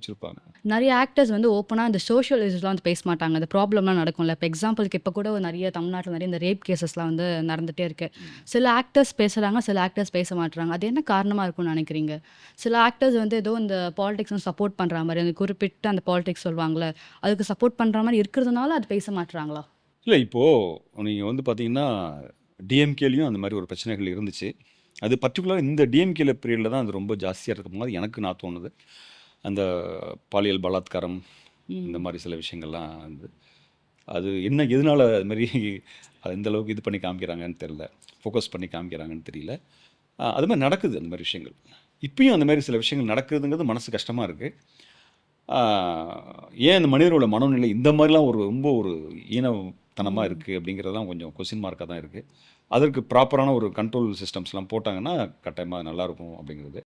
வச்சிருப்பாங்க. நெறைய ஆக்டர்ஸ் வந்து ஓப்பனா இந்த சோஷியல் இஷ்யூஸ்லாம் வந்து பேச மாட்டாங்க. அந்த ப்ராப்ளம்லாம் நடக்கும்ல. இப்ப எக்ஸாம்பிளுக்கு இப்ப கூட நெறைய தமிழ்நாட்டுல நெறைய இந்த ரேப் கேஸஸ்லாம் வந்து நடந்துட்டே இருக்கு. சில ஆக்டர்ஸ் பேசுறாங்க, சில ஆக்டர்ஸ் பேச மாட்றாங்க. அது என்ன காரணமா இருக்கும்னு நெனைக்கிறீங்க? சில ஆக்டர்ஸ் வந்து ஏதோ இந்த பாலிடிக்ஸ்ன்னு சப்போர்ட் பண்ற மாரி, அந்த குறிப்பிட்ட அந்த பாலிடிக்ஸ் சொல்லுவாங்கல்ல, அதுக்கு சப்போர்ட் பண்ற மாரி இருக்கிறதுனால அது பேச மாட்றாங்களா? இல்ல இப்போ நீங்க வந்து பார்த்தீங்கன்னா, டிஎம்கேலயும் அந்த மாரி ஒரு பிரச்சனைகள் இருந்துச்சு. அது பர்ட்டிகுலரா இந்த டிஎம்கேல பீரியட்ல தான் அது ரொம்ப ஜாஸ்தியா இருக்க மாரி எனக்கு நான் தோணுது. அந்த பாலியல் பலாத்காரம், இந்த ம். மாரி சில விஷயங்கள்லாம் வந்து அது என்ன எதனால அது மாரி இந்த அளவுக்கு இது பண்ணி காமிக்கிறாங்கன்னு தெரியல. ஃபோக்கஸ் பண்ணி காமிக்கிறாங்கன்னு தெரியல. அது மாரி நடக்குது அந்த மாரி விஷயங்கள். இப்பயும் அந்த மாரி சில விஷயங்கள் நடக்குதுங்கிறது மனசு கஷ்டமா இருக்கு. ஆ ஏன் இந்த மனிதரோட மனநிலை இந்த மாரிலாம் ரொம்ப ஒரு ஈனத்தனமா ம். இருக்கு அப்படிங்கிறதெல்லாம் கொஞ்சம் கொஸ்டின் மார்க்கா தான் இருக்கு. அதற்கு ப்ராப்பரான ஒரு கண்ட்ரோல் சிஸ்டம்ஸ்லாம் போட்டாங்கன்னா, கட்டாயமா நல்லாயிருக்கும் அப்படிங்கிறது.